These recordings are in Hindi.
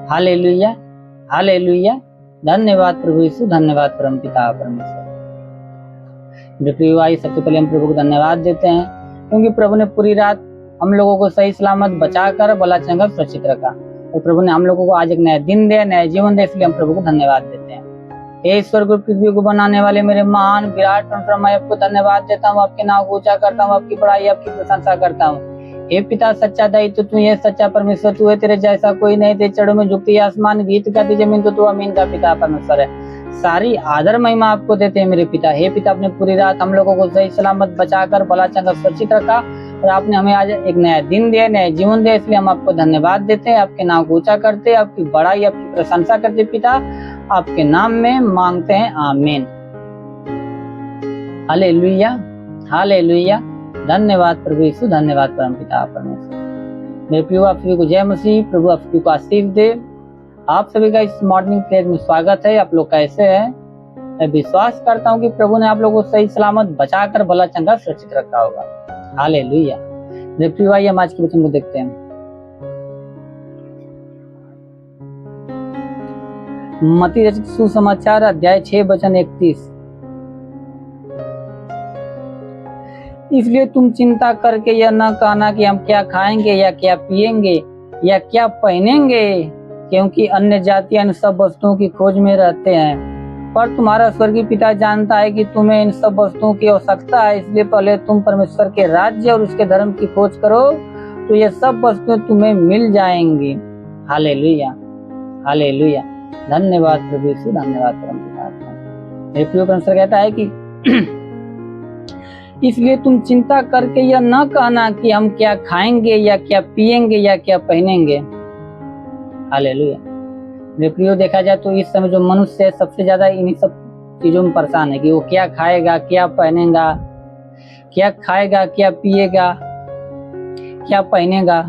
Hallelujah, hallelujah. धन्यवाद प्रभु यीशु, धन्यवाद परम पिता परमेश्वर। मेरे प्रिय भाई, सबसे पहले हम प्रभु को धन्यवाद देते हैं क्योंकि प्रभु ने पूरी रात हम लोगों को सही सलामत बचाकर भला चंगा सुरक्षित रखा और प्रभु ने हम लोगों को आज एक नया दिन दिया, नया जीवन दिया, इसलिए हम प्रभु को धन्यवाद देते हैं। हे ईश्वर को पृथ्वी को बनाने वाले मेरे महान विराट परमेश्वर, मैं आपको धन्यवाद देता हूँ, आपके नाम को ऊंचा करता हूँ, आपकी बड़ाई आपकी प्रशंसा करता हूँ। हे पिता सच्चा दई तो तू है, सच्चा परमेश्वर तू है, तेरे जैसा कोई नहीं। तेरे चरणों में झुकती आसमान गीत गाती जमीन तो तू अमीन का पिता परमेश्वर है। सारी आदर महिमा आपको देते हैं मेरे पिता। हे पिता, अपने पूरी रात हम लोगों को सही सलामत बचाकर भला चंगा सुरक्षित रखा और आपने हमें आज एक नया दिन दिया, नया जीवन दिया, इसलिए हम आपको धन्यवाद देते हैं, आपके नाम को ऊंचा करते हैं, आपकी बड़ाई आपकी प्रशंसा करते पिता, आपके नाम में मांगते हैं, आमीन। Hallelujah, hallelujah. धन्यवाद प्रभु यीशु, धन्यवाद परम पिता परमेश्वर। मेरे प्रियो, आप सभी को जय मसीह। प्रभु आप सभी को आशीष दे। आप सभी का इस मॉर्निंग प्रेयर में स्वागत है। आप लोग कैसे हैं? मैं विश्वास करता हूँ कि प्रभु ने आप लोगों को सही सलामत बचाकर भला चंगा सुरक्षित रखा होगा। हालेलुया। मेरे प्रियो भाई, हम आज के वचन को देखते हैं। मत्ती रचित सुसमाचार अध्याय 6 वचन 31। इसलिए तुम चिंता करके यह न कहना कि हम क्या खाएंगे या क्या पिएंगे या क्या पहनेंगे, क्योंकि अन्य जातियां इन सब वस्तुओं की खोज में रहते हैं, पर तुम्हारा स्वर्गीय पिता जानता है कि तुम्हें इन सब वस्तुओं की आवश्यकता है। इसलिए पहले तुम परमेश्वर के राज्य और उसके धर्म की खोज करो, तो ये सब वस्तुएं तुम्हें मिल जाएंगी। Hallelujah, hallelujah. धन्यवाद प्रभु यीशु, धन्यवाद परम पिता। मेरे प्रिय परमेश्वर कहता है कि इसलिए तुम चिंता करके यह न कहना कि हम क्या खाएंगे या क्या पिएंगे या क्या पहनेंगे। हालेलुया। मेरे प्रियो, देखा जाए तो इस समय जो मनुष्य है सबसे ज्यादा इन्हीं सब चीजों में परेशान है कि वो क्या खाएगा, क्या पहनेगा, क्या खाएगा, क्या पिएगा, क्या पहनेगा।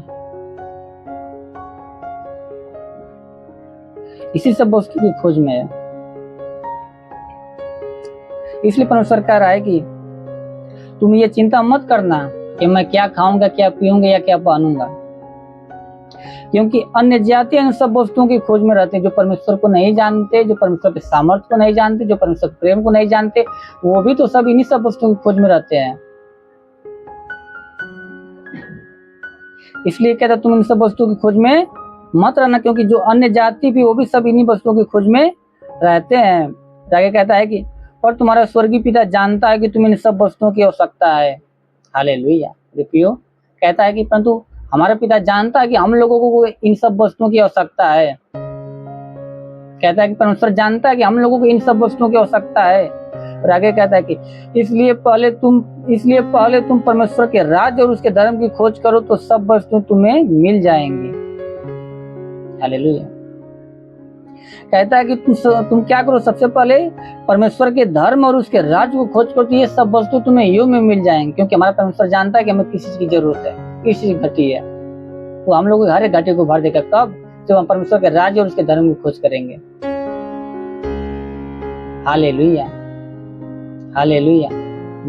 इसी सब वस्तु की खोज में है। इसलिए परमेश्वर कह रहा है कि तुम ये चिंता मत करना कि मैं क्या खाऊंगा, क्या पीऊंगा या क्या पहनूंगा, क्योंकि अन्य जातियां इन सब वस्तुओं की खोज में रहते हैं। जो परमेश्वर को नहीं जानते, जो परमेश्वर के सामर्थ्य को नहीं जानते, जो परमेश्वर के प्रेम को नहीं जानते, वो भी तो सब इन्हीं सब वस्तुओं की खोज में रहते हैं। इसलिए कहता तुम इन सब वस्तुओं की खोज में मत रहना, क्योंकि जो अन्य जाति भी वो भी सब इन्हीं वस्तुओं की खोज में रहते हैं। आगे कहता है कि और तुम्हारा स्वर्गीय पिता जानता है कि तुम्हें इन सब वस्तुओं की आवश्यकता है। हालेलुया। प्रियो, कहता है कि परंतु हमारा पिता जानता है कि हम लोगों को इन सब वस्तुओं की आवश्यकता है। कहता है कि परमेश्वर जानता है कि हम लोगों को इन सब वस्तुओं की आवश्यकता है। और आगे कहता है कि इसलिए पहले तुम परमेश्वर के राज्य और उसके धर्म की खोज करो, तो सब वस्तुएं तुम्हें मिल जाएंगी। हालेलुया। कहता है कि तुम क्या करो, सबसे पहले परमेश्वर के धर्म और उसके राज्य को खोज करो, तो ये सब वस्तु तुम्हें यूं में मिल जाएंगे। क्योंकि हमारा परमेश्वर जानता है कि हमें किस चीज की जरूरत है, किस चीज की घटी है, तो हम लोग हर एक घटी को भर देगा। कब? जब हम परमेश्वर के राज्य और उसके धर्म की खोज करेंगे। Hallelujah, hallelujah.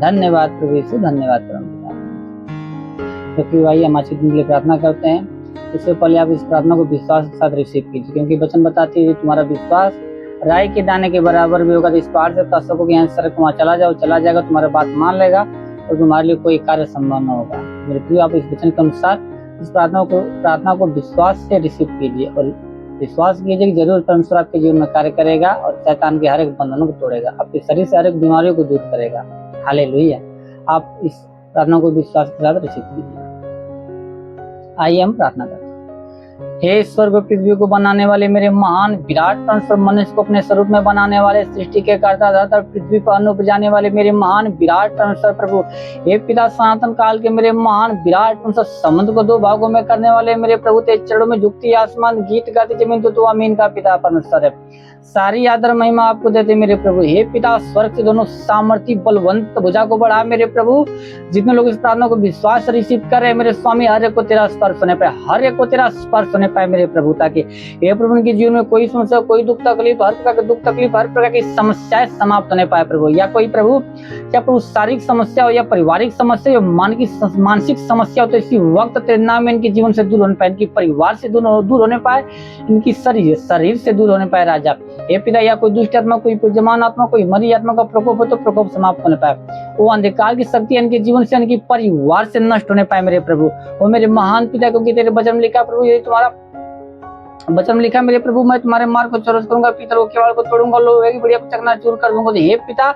धन्यवाद प्रभु यीशु, धन्यवाद परम पिता। तो भाई, हम आज के दिन के लिए प्रार्थना करते हैं। इससे पहले आप इस प्रार्थना को विश्वास के साथ रिसीव कीजिए, क्योंकि वचन बताती है तुम्हारा विश्वास राई के दाने के बराबर भी होगा। तो इस पार से कह सको कि यहाँ सड़क वहाँ चला जाएगा, तुम्हारा बात मान लेगा और तुम्हारे लिए कोई कार्य संभव न होगा। मेरे प्रिय, आप इस वचन के अनुसार इस प्रार्थना को विश्वास से रिसीव कीजिए और विश्वास कीजिए कि जरूर परमेश्वर आपके जीवन में कार्य करेगा और शैतान के हर एक बंधनों को तोड़ेगा, आपके शरीर से हर एक बीमारियों को दूर करेगा। हालेलुया। आप इस प्रार्थना को विश्वास के साथ रिसीव कीजिए। आइए हम प्रार्थना करते हैं। हे स्वर्ग और पृथ्वी को बनाने वाले मेरे महान विराट परमेश्वर, मनुष्य को अपने स्वरूप में बनाने वाले, सृष्टि के कर्ता दाता, पृथ्वी पर अन्न उपजाने वाले मेरे महान विराट परमेश्वर प्रभु, हे पिता सनातन काल के मेरे महान विराट परमेश्वर, समुद्र को दो भागों में करने वाले मेरे प्रभु, तेरे चरणों में झुकती आसमान गीत गाती जमीन तो तू अमीन का पिता परमेश्वर है। सारी आदर महिमा आपको देते मेरे प्रभु। हे पिता, स्वर्ग से दोनों सामर्थी बलवंत भुजा को बढ़ा मेरे प्रभु। जितने लोग इस प्रार्थना को विश्वास से रिसीव कर रहे हैं मेरे स्वामी, हर एक को तेरा स्पर्श होने पर, हर एक को तेरा स्पर्श होने होने पाए मेरे प्रभु, ताकि हे प्रभु उनके जीवन में कोई समस्या, कोई दुख तकलीफ, हर प्रकार के दुख तकलीफ, हर प्रकार की समस्याएं समाप्त होने पाए प्रभु। या कोई प्रभु क्या प्रभु शारीरिक समस्या हो या पारिवारिक समस्या या मानसिक समस्या हो, तो इसी वक्त तेरे नाम में इनके जीवन से दूर होने पाए, इनकी परिवार से दूर होने पाए, इनकी शरीर से दूर होने पाए राजा। हे पिता, या कोई दुष्ट आत्मा, कोई पूज्यमान आत्मा, कोई मरी आत्मा का प्रकोप हो तो प्रकोप समाप्त होने पाए, वो अंधकार की शक्ति इनके जीवन से, इनकी परिवार से नष्ट होने पाए मेरे प्रभु। वो मेरे महान पिता, क्योंकि तेरे वचन में लिखा प्रभु, ये तुम्हारा वचन में लिखा मेरे प्रभु, मैं तुम्हारे मार्ग को चौरस करूंगा, पीतल को केवड़ को तोड़ूंगा, लोहे की बेड़िया को चकनाचूर कर दूंगा। तो हे पिता,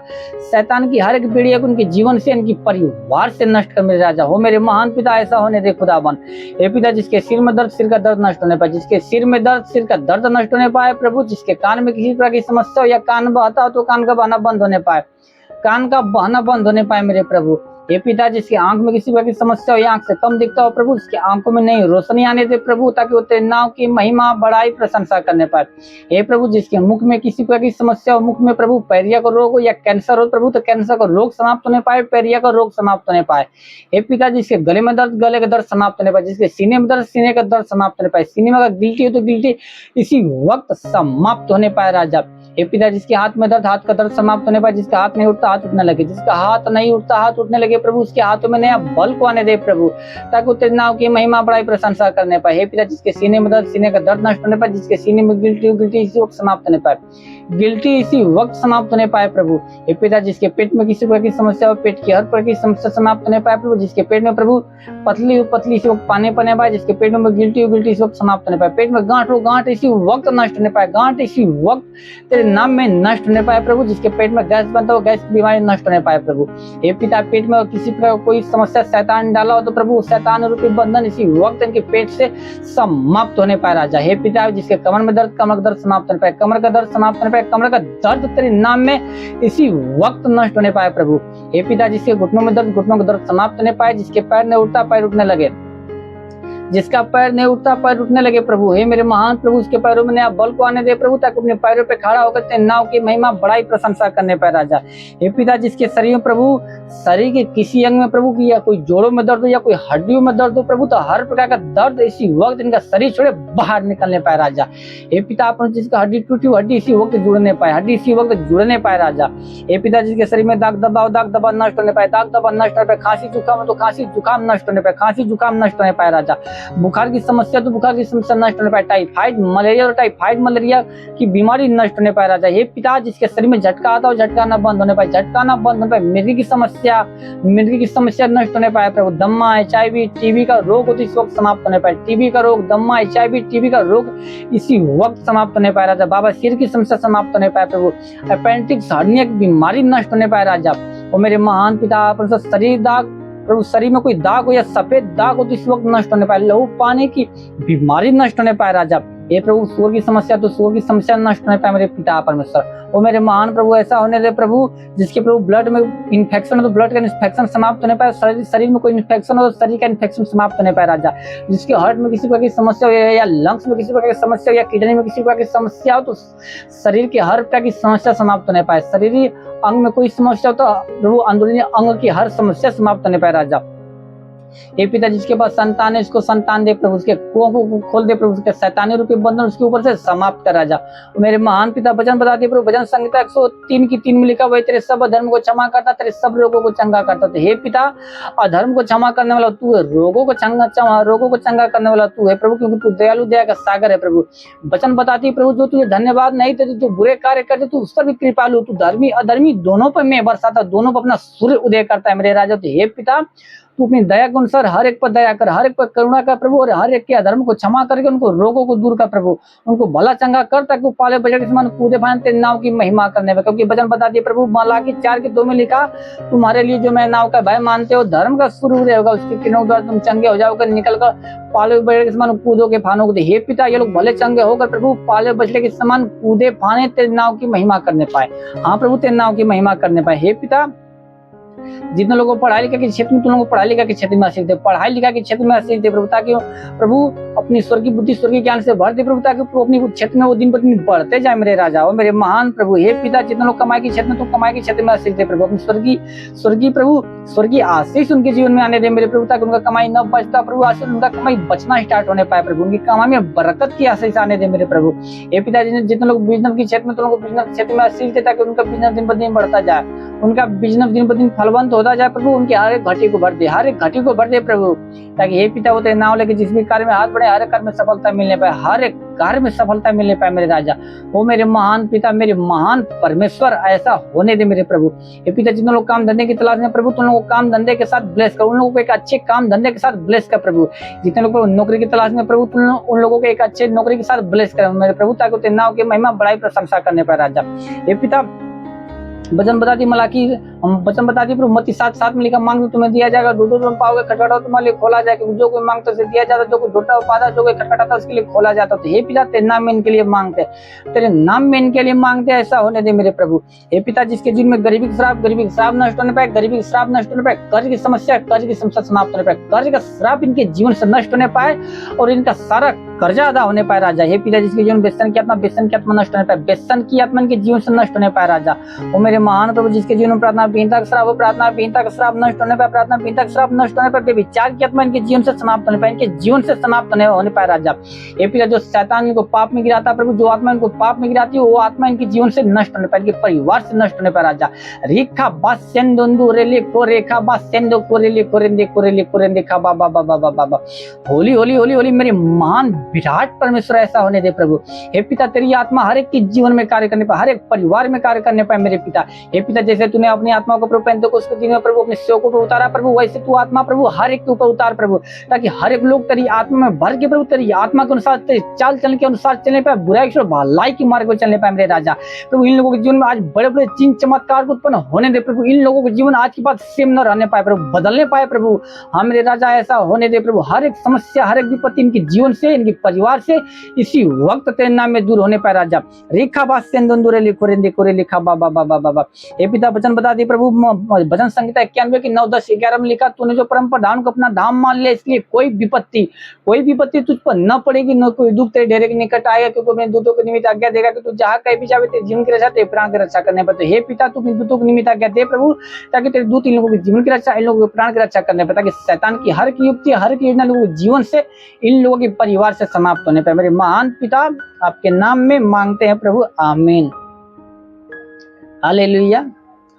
शैतान की हर एक बेड़िया को उनके जीवन से, इनकी परिवार से नष्ट कर मेरे राजा। हो मेरे महान पिता, ऐसा होने दे खुदावन। हे पिता, जिसके सिर में दर्द, सिर का दर्द नष्ट होने पाए, जिसके सिर में दर्द, सिर का दर्द नष्ट होने पाए प्रभु, जिसके कान में किसी प्रकार की समस्या हो या कान बहता हो तो कान का बहना बंद होने पाए, कान का बहना बंद होने पाए मेरे प्रभु। हे पिता, जिसकी आंख में किसी प्रकार की समस्या हो या आंख से कम दिखता हो प्रभु, उसकी आंखों में नई रोशनी आने दे प्रभु, ताकि वो तेरे नाम की महिमा बड़ाई प्रशंसा करने पाए। हे प्रभु, जिसके मुख में किसी प्रकार की समस्या हो, मुख में प्रभु पैरिया का रोग हो या कैंसर हो प्रभु, तो कैंसर का रोग समाप्त होने पाए, पैरिया का रोग समाप्त होने पाए। हे पिता, जिसके गले में दर्द, गले का दर्द समाप्त होने पाए, जिसके सीने में दर्द, सीने का दर्द समाप्त होने पाए, सीने में अगर गिल्टी हो तो गिल्टी इसी वक्त समाप्त होने पाए राजा। हे पिता, जिसके हाथ में दर्द, हाथ का दर्द समाप्त होने पाए, जिसका हाथ नहीं उठता हाथ उठने लगे, जिसका हाथ नहीं उठता हाथ उठने लगे प्रभु, उसके हाथों में नया बल को आने दे प्रभु, ताकि तेरे नाम की महिमा बड़ाई प्रशंसा करने पाए। हे पिता, जिसके सीने में दर्द, सीने का दर्द नष्ट होने पाए, जिसके सीने में गिल्टी इसी वक्त समाप्त होने पाए, गिल्टी इसी वक्त समाप्त होने पाए प्रभु। हे पिता, जिसके पेट में किसी प्रकार की समस्या हो, पेट की हर प्रकार की समस्या समाप्त होने पाए प्रभु, जिसके पेट में प्रभु पतली इसी वक्त पानी पने पाए, जिसके पेट में गिल्टी इसी वक्त समाप्त होने पाए, पेट में गांठ इसी वक्त नष्ट होने पाए, गांठ इसी वक्त तेरे नाम में नष्ट होने पाए प्रभु, जिसके पेट में गैस बनता हो गैस की बीमारी नष्ट होने पाए प्रभु। हे पिता, पेट में किसी प्रकार कोई समस्या शैतान डाला हो तो प्रभु, शैतान रूपी बंधन इसी वक्त इनके पेट से समाप्त होने पाए राजा। हे पिता, जिसके कमर में दर्द, कमर का दर्द समाप्त होने पाए, कमर का दर्द समाप्त होने पाए, कमर का दर्द तेरे नाम में इसी वक्त नष्ट होने पाए प्रभु। हे पिता, जिसके घुटनों में दर्द, घुटनों का दर्द समाप्त होने पाए, जिसके पैर नहीं उठता पैर उठने लगे, जिसका पैर नहीं उठता पैर उठने लगे प्रभु। हे मेरे महान प्रभु, उसके पैरों में नया बल को आने दे प्रभु, ताकि अपने पैरों पे खड़ा होकर तेरे नाम की महिमा बड़ाई प्रशंसा करने पाए राजा। हे पिता, जिसके शरीर में प्रभु, शरीर के किसी अंग में प्रभु की या कोई जोड़ों में दर्द हो या कोई हड्डियों में दर्द हो प्रभु, तो हर प्रकार का दर्द इसी वक्त इनका शरीर छोड़े बाहर निकलने पाए राजा। हे पिता, अपन जिसका हड्डी टूटी हड्डी इसी वक्त जुड़ने पाए, हड्डी इसी वक्त जुड़ने पाए राजा। हे पिता, जिसके शरीर में दाग दबा नष्ट होने पाए, दाग दबा नष्ट होने पाए, खांसी जुकाम तो खांसी जुकाम नष्ट होने पाए, खांसी जुकाम नष्ट होने पाए राजा। बुखार की समस्या तो बुखार की समस्या नष्ट होने पाए, टाइफाइड मलेरिया और टाइफाइड मलेरिया की बीमारी नष्ट होने पाए राजा। हे पिता, जिसके शरीर में झटका आता हो झटका ना बंद होने पाए, झटका ना बंद होने पाए, मिर्गी की समस्या नष्ट होने पाए प्रभु। दम्मा, HIV, टीबी का रोग हो तो इस वक्त समाप्त होने पाए, टीबी का रोग, दम्मा, HIV, टीबी का रोग इसी वक्त समाप्त होने पाए राजा। बाबा, सिर की समस्या समाप्त होने पाए प्रभु, अपेंडिक्स हर्निया की बीमारी नष्ट होने पाए राजा। और मेरे महान पिता, शरीर दाग प्रभु, शरीर में कोई दाग हो या सफेद दाग हो तो इस वक्त नष्ट होने पाए, लहू पाने की बीमारी नष्ट होने पाए राजा। ये प्रभु, सूर की समस्या तो सूर की समस्या नष्ट होने पाए मेरे पिता परमेश्वर। वो मेरे महान प्रभु, ऐसा होने दे प्रभु, जिसके प्रभु ब्लड में इन्फेक्शन हो तो ब्लड का इन्फेक्शन समाप्त होने पाए, शरीर में कोई इन्फेक्शन हो तो शरीर का इन्फेक्शन समाप्त होने पाए राजा। जिसके हार्ट में किसी प्रकार की समस्या हो या लंग्स में किसी प्रकार की समस्या हो या किडनी में किसी प्रकार की समस्या हो तो शरीर के हर प्रकार की समस्या समाप्त होने पाए, शरीर अंग में कोई समस्या हो तो प्रभु अंदरूनी अंग की हर समस्या समाप्त होने पाए राजा। हे पिता, जिसके पास संतान है उसको संतान दे प्रभु, उसके कुओं को खोल दे प्रभु, उसके शैतानी रूपी बंधन उसके ऊपर से समाप्त कर राजा। मेरे महान पिता, वचन बता दे प्रभु, भजन संहिता 103:3 में लिखा, वही तेरे सब अधर्म को क्षमा करता, तेरे सब रोगों को चंगा करता। तो हे पिता, अधर्म को क्षमा करने वाला तू है, रोगों को चंगा करने वाला तू है प्रभु, क्योंकि तू दयालु दया का सागर है प्रभु। वचन बताती प्रभु, जो तुझे धन्यवाद नहीं देते, तू बुरे कार्य करते तू उस पर भी कृपालु, तू धर्मी अधर्मी दोनों पर मैं बरसाता, दोनों पर अपना सूर्य उदय करता है मेरे राजा। तो हे पिता, तू अपनी दया के अनुसार हर एक पर दया कर, हर एक पर करुणा कर प्रभु, और हर एक के अधर्म को क्षमा करके उनको रोगों को दूर कर प्रभु, उनको भला चंगा कर, ताकि वो पाले बजट के समान कूदे फान तेरे नाव की महिमा करने में। क्योंकि वचन बता दिए प्रभु, मलाकी 4:2 में लिखा, तुम्हारे लिए जो मैं नाव का भय मानते हो, धर्म का सूर्य होगा, उसके किरणों द्वारा तुम चंगे हो जाओगे, निकल कर पाले बजट के समान कूदोगे फानोगे। हे पिता, ये लोग भले चंगे होकर प्रभु पाले बछड़े के समान कूदे फाने तेरे नाव की महिमा करने पाए। हाँ प्रभु, तेरे नाव की महिमा करने पाए। हे पिता, जितने लोगों को पढ़ाई लिखा के क्षेत्र में, तुम लोगों को पढ़ाई लिखा के क्षेत्र में आशीष दे, पढ़ाई लिखा के क्षेत्र में आशीष दे प्रभु, ताकि प्रभु अपनी स्वर्गीय बुद्धि स्वर्गीय ज्ञान से भर दे प्रभु, ताकि अपनी क्षेत्र में वो दिन पर दिन बढ़ते जाए मेरे राजा और मेरे महान प्रभु। हे पिता, जितने लोग कमाई के क्षेत्र में, तुम कमाई के क्षेत्र में आशीष दे प्रभु, अपनी स्वर्गीय प्रभु स्वर्गीय आशीष उनके जीवन में आने दे मेरे प्रभु, ताकि उनका कमाई न बचता प्रभु, आशीष उनका कमाई बचना स्टार्ट होने पाए प्रभु, उनकी कमाई में बरकत की आशीष आने दे मेरे प्रभु। हे पिता, जितने लोग बिजनेस के क्षेत्र में, तो लोग बिजनेस क्षेत्र में आशीष दे, ताकि उनका बिजनेस दिन पर दिन बढ़ता जाए, उनका बिजनेस दिन पर दिन फलवंत होता जाए प्रभु, उनके हर एक घटी को भर दे, हर एक घटी को भर दे प्रभु, ताकि हे पिता वो तेरे नाम लेके जिस भी कार्य में हाथ बढ़े, हर एक कार्य में सफलता मिलने पाए, हर एक कार्य में सफलता मिलने पाए मेरे राजा। वो मेरे महान पिता, मेरे महान परमेश्वर, ऐसा होने दे मेरे प्रभु। हे पिता, जितने लोग काम धंधे की तलाश में प्रभु, तुम लोगों को काम धंधे के साथ ब्लेस कर, उन लोगों को एक अच्छे काम धंधे के साथ ब्लेस कर प्रभु। जितने लोग नौकरी की तलाश में प्रभु, तुम उन लोगों को एक अच्छे नौकरी के साथ ब्लेस कर मेरे प्रभु, ताकि तेरे नाम की महिमा बड़ाई प्रशंसा करने पाए राजा। हे पिता, वचन बताती मलाकी, वचन बताती प्रभु मत्ती 7:7 में लिखा, मांगो तुम्हें दिया जाएगा, ढूंढो तुम पाओगे, खटखटाओ तुम्हारे लिए खोला जाएगा, जो कोई मांगता उसे दिया जाता, जो कोई ढूंढता वो पाता, जो कोई खटखटाता उसके लिए खोला जाता। तो हे पिता, तेरे नाम में इनके लिए मांगते, तेरे नाम में इनके लिए मांगते, ऐसा होने दे मेरे प्रभु। हे पिता, जिसके जीवन में गरीबी का श्राप नष्ट होने पाए, गरीबी का श्राप नष्ट होने पाए, कर्ज की समस्या समाप्त होने पाए, कर्ज का श्राप इनके जीवन से नष्ट होने पाए और इनका सारा कर्जा अदा होने पाए राजा। हे पिता, जिसके जीवन व्यसन की आत्मा नष्ट होने पाए, व्यसन की आत्मा इनके जीवन से नष्ट होने पाए राजा। वो मेरे महान प्रभु, जिसके जीवन में प्रार्थना विहीनता का श्राप, प्रार्थना विहीनता का श्राप नष्ट होने पाए, प्रार्थना विहीनता का श्राप नष्ट होने पाए, विचार की आत्मा इनके जीवन से समाप्त होने पाए, इनके जीवन से समाप्त होने पाए राजा। हे पिता, जो शैतान इनको पाप में गिराता प्रभु, जो आत्मा इनको पाप में गिराती है, वो आत्मा इनके जीवन से नष्ट होने पाए, इनके परिवार से नष्ट होने पाए राजा। रेखा बासेंदो रेले को रेखा बासेंदो को रेले कोरेंदे खा बाबा बाबा बाबा। होली होली होली होली मेरे महान विराट परमेश्वर, ऐसा होने दे प्रभु। हे पिता, तेरी आत्मा हर एक के जीवन में कार्य करने पाए, हर एक परिवार में कार्य करने पाए मेरे पिता। हे पिता, जैसे तूने अपनी आत्मा को प्रभु पेंतेकोस्त दिन में प्रभु अपने सेवकों पर उतारा प्रभु, वैसे तू आत्मा प्रभु हर एक के ऊपर उतार प्रभु, ताकि हर एक लोग तेरी आत्मा में भर के प्रभु, तेरी आत्मा के अनुसार, तेरी चाल चलन के अनुसार चलने पाए, बुराई से भलाई की मार्ग पर चलने पाए मेरे राजा। प्रभु, इन लोगों के जीवन में आज बड़े बड़े चिन्ह चमत्कार उत्पन्न होने दे प्रभु, इन लोगों के जीवन आज के बाद सेम न रहने पाए प्रभु, बदलने पाए प्रभु। हाँ मेरे राजा, ऐसा होने दे प्रभु, हर एक समस्या, हर एक विपत्ति इनके जीवन से, इनके परिवार से इसी वक्त तेरे नाम में दूर होने पाए राजा। रेखा बासेंदो रेले कोरेंदे लिखा बाबा बाबा बाबा। हे पिता, वचन बता दी प्रभु, भजन संहिता 91 की 9, 10, 11 में लिखा, तूने जो परम प्रधान को अपना धाम मान लिया, इसलिए कोई विपत्ति तुझ पर न पड़ेगी, न कोई दुख तेरे डेरे के निकट आएगा, क्योंकि अपने दूतों के निमित्त आज्ञा देगा कि तू जहाँ कहीं भी जावे तेरे जीवन की रक्षा, तेरे प्राण की रक्षा करने पर। तो हे पिता, तू अपने दूतों के निमित्त आज्ञा दे प्रभु, ताकि तेरे दूत इन लोगों के जीवन की रक्षा, इन लोगों के प्राण की रक्षा करने पर, ताकि शैतान की हर की युक्ति, हर की योजना लोगों के जीवन से, इन लोगों के परिवार से समाप्त होने पर। मेरे महान पिता, आपके नाम में मांगते हैं प्रभु, आमीन। Hallelujah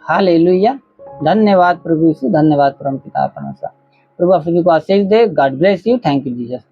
hallelujah. धन्यवाद प्रभु यीशु, धन्यवाद परम पिता परमेश्वर। प्रभु आप सभी को आशीष दे। God bless you. Thank you Jesus.